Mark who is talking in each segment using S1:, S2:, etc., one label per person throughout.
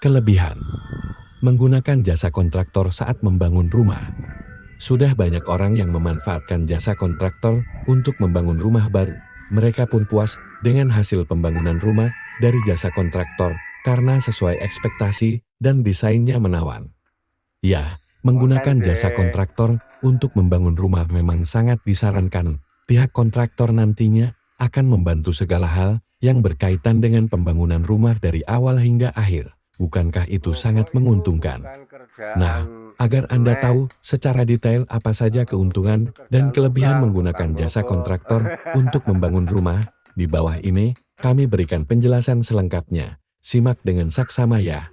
S1: Kelebihan: menggunakan jasa kontraktor saat membangun rumah. Sudah banyak orang yang memanfaatkan jasa kontraktor untuk membangun rumah baru. Mereka pun puas dengan hasil pembangunan rumah dari jasa kontraktor karena sesuai ekspektasi dan desainnya menawan. Ya, menggunakan jasa kontraktor untuk membangun rumah memang sangat disarankan. Pihak kontraktor nantinya akan membantu segala hal yang berkaitan dengan pembangunan rumah dari awal hingga akhir. Bukankah itu sangat menguntungkan? Nah, agar Anda tahu secara detail apa saja keuntungan dan kelebihan menggunakan jasa kontraktor untuk membangun rumah, di bawah ini kami berikan penjelasan selengkapnya. Simak dengan saksama ya.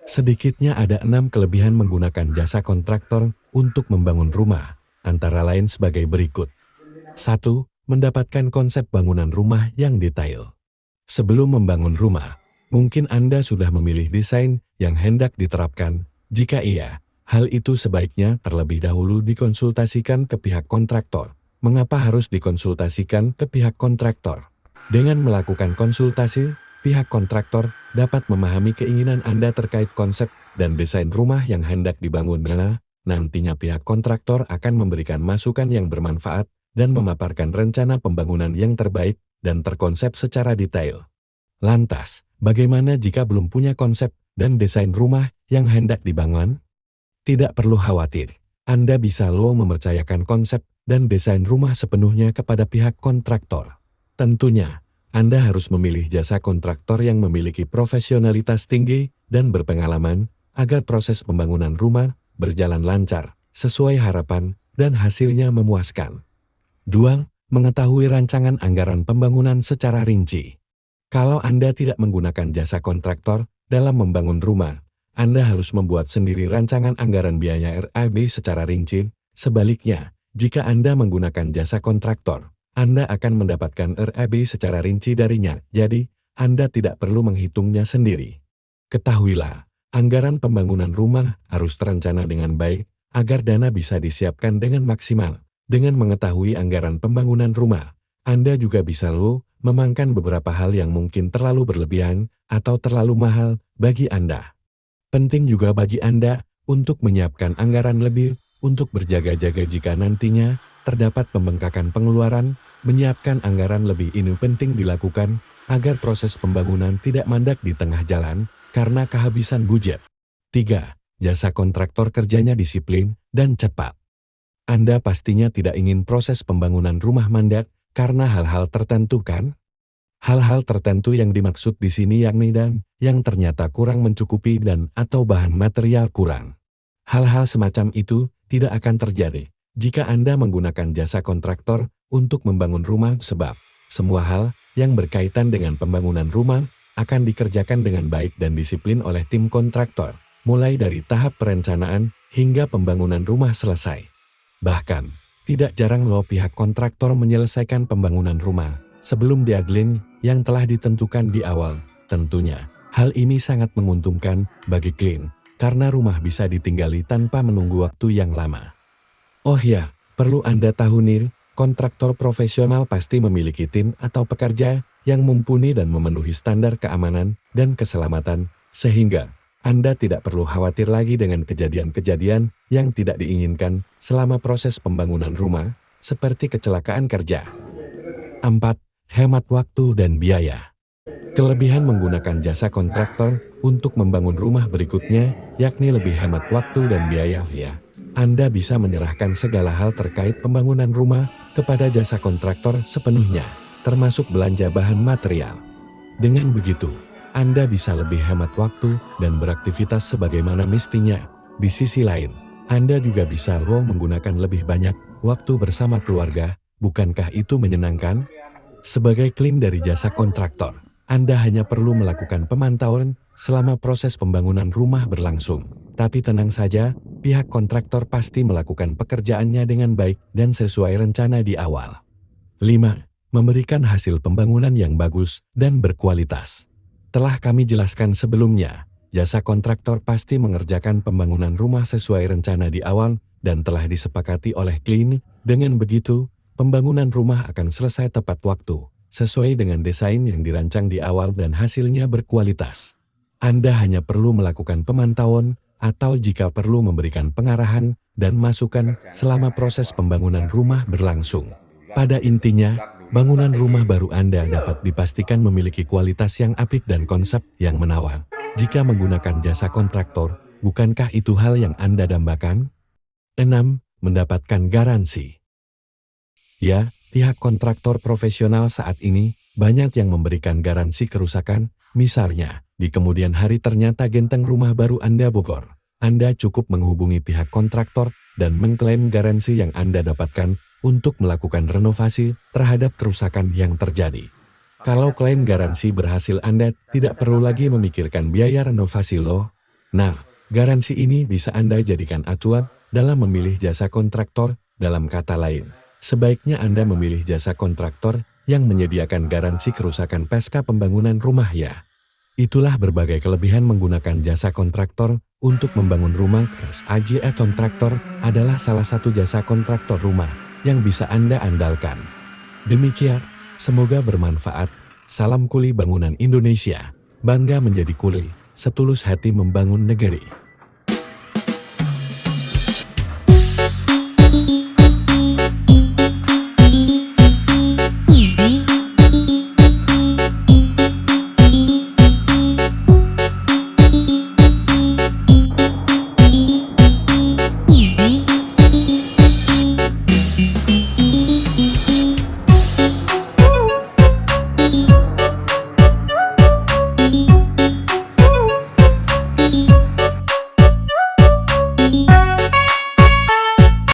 S1: Sedikitnya ada 6 kelebihan menggunakan jasa kontraktor untuk membangun rumah, antara lain sebagai berikut. 1. Mendapatkan konsep bangunan rumah yang detail. Sebelum membangun rumah, mungkin Anda sudah memilih desain yang hendak diterapkan. Jika iya, hal itu sebaiknya terlebih dahulu dikonsultasikan ke pihak kontraktor. Mengapa harus dikonsultasikan ke pihak kontraktor? Dengan melakukan konsultasi, pihak kontraktor dapat memahami keinginan Anda terkait konsep dan desain rumah yang hendak dibangun. Nantinya pihak kontraktor akan memberikan masukan yang bermanfaat dan memaparkan rencana pembangunan yang terbaik dan terkonsep secara detail. Lantas, bagaimana jika belum punya konsep dan desain rumah yang hendak dibangun? Tidak perlu khawatir, Anda bisa mempercayakan konsep dan desain rumah sepenuhnya kepada pihak kontraktor. Tentunya, Anda harus memilih jasa kontraktor yang memiliki profesionalitas tinggi dan berpengalaman agar proses pembangunan rumah berjalan lancar, sesuai harapan, dan hasilnya memuaskan. 2. Mengetahui rancangan anggaran pembangunan secara rinci. Kalau Anda tidak menggunakan jasa kontraktor dalam membangun rumah, Anda harus membuat sendiri rancangan anggaran biaya RAB secara rinci. Sebaliknya, jika Anda menggunakan jasa kontraktor, Anda akan mendapatkan RAB secara rinci darinya, jadi Anda tidak perlu menghitungnya sendiri. Ketahuilah, anggaran pembangunan rumah harus terencana dengan baik agar dana bisa disiapkan dengan maksimal. Dengan mengetahui anggaran pembangunan rumah, Anda juga bisa memangkan beberapa hal yang mungkin terlalu berlebihan atau terlalu mahal bagi Anda. Penting juga bagi Anda untuk menyiapkan anggaran lebih untuk berjaga-jaga jika nantinya terdapat pembengkakan pengeluaran. Menyiapkan anggaran lebih ini penting dilakukan agar proses pembangunan tidak mandek di tengah jalan karena kehabisan budget. 3. Jasa kontraktor kerjanya disiplin dan cepat. Anda pastinya tidak ingin proses pembangunan rumah mandek karena hal-hal tertentu kan? Hal-hal tertentu yang dimaksud di sini yakni dan yang ternyata kurang mencukupi dan atau bahan material kurang. Hal-hal semacam itu tidak akan terjadi jika Anda menggunakan jasa kontraktor untuk membangun rumah, sebab semua hal yang berkaitan dengan pembangunan rumah akan dikerjakan dengan baik dan disiplin oleh tim kontraktor, mulai dari tahap perencanaan hingga pembangunan rumah selesai. Bahkan, tidak jarang pihak kontraktor menyelesaikan pembangunan rumah sebelum deadline yang telah ditentukan di awal. Tentunya, hal ini sangat menguntungkan bagi klien, karena rumah bisa ditinggali tanpa menunggu waktu yang lama. Oh ya, perlu Anda tahu nih, kontraktor profesional pasti memiliki tim atau pekerja yang mumpuni dan memenuhi standar keamanan dan keselamatan, sehingga Anda tidak perlu khawatir lagi dengan kejadian-kejadian yang tidak diinginkan selama proses pembangunan rumah, seperti kecelakaan kerja. 4. Hemat waktu dan biaya. Kelebihan menggunakan jasa kontraktor untuk membangun rumah berikutnya, yakni lebih hemat waktu dan biaya. Anda bisa menyerahkan segala hal terkait pembangunan rumah kepada jasa kontraktor sepenuhnya, termasuk belanja bahan material. Dengan begitu, Anda bisa lebih hemat waktu dan beraktivitas sebagaimana mestinya. Di sisi lain, Anda juga bisa menggunakan lebih banyak waktu bersama keluarga. Bukankah itu menyenangkan? Sebagai klien dari jasa kontraktor, Anda hanya perlu melakukan pemantauan selama proses pembangunan rumah berlangsung. Tapi tenang saja, pihak kontraktor pasti melakukan pekerjaannya dengan baik dan sesuai rencana di awal. 5. Memberikan hasil pembangunan yang bagus dan berkualitas. Telah kami jelaskan sebelumnya, jasa kontraktor pasti mengerjakan pembangunan rumah sesuai rencana di awal dan telah disepakati oleh klien. Dengan begitu, pembangunan rumah akan selesai tepat waktu, sesuai dengan desain yang dirancang di awal dan hasilnya berkualitas. Anda hanya perlu melakukan pemantauan atau jika perlu memberikan pengarahan dan masukan selama proses pembangunan rumah berlangsung. Pada intinya, bangunan rumah baru Anda dapat dipastikan memiliki kualitas yang apik dan konsep yang menawan. Jika menggunakan jasa kontraktor, bukankah itu hal yang Anda dambakan? 6. Mendapatkan garansi. Ya, pihak kontraktor profesional saat ini banyak yang memberikan garansi kerusakan. Misalnya, di kemudian hari ternyata genteng rumah baru Anda bocor. Anda cukup menghubungi pihak kontraktor dan mengklaim garansi yang Anda dapatkan untuk melakukan renovasi terhadap kerusakan yang terjadi. Kalau klaim garansi berhasil, Anda tidak perlu lagi memikirkan biaya renovasi loh. Nah, garansi ini bisa Anda jadikan acuan dalam memilih jasa kontraktor. Dalam kata lain, sebaiknya Anda memilih jasa kontraktor yang menyediakan garansi kerusakan pasca pembangunan rumah ya. Itulah berbagai kelebihan menggunakan jasa kontraktor untuk membangun rumah. AJE Kontraktor adalah salah satu jasa kontraktor rumah yang bisa Anda andalkan. Demikian, semoga bermanfaat. Salam kuli bangunan Indonesia. Bangga menjadi kuli, setulus hati membangun negeri.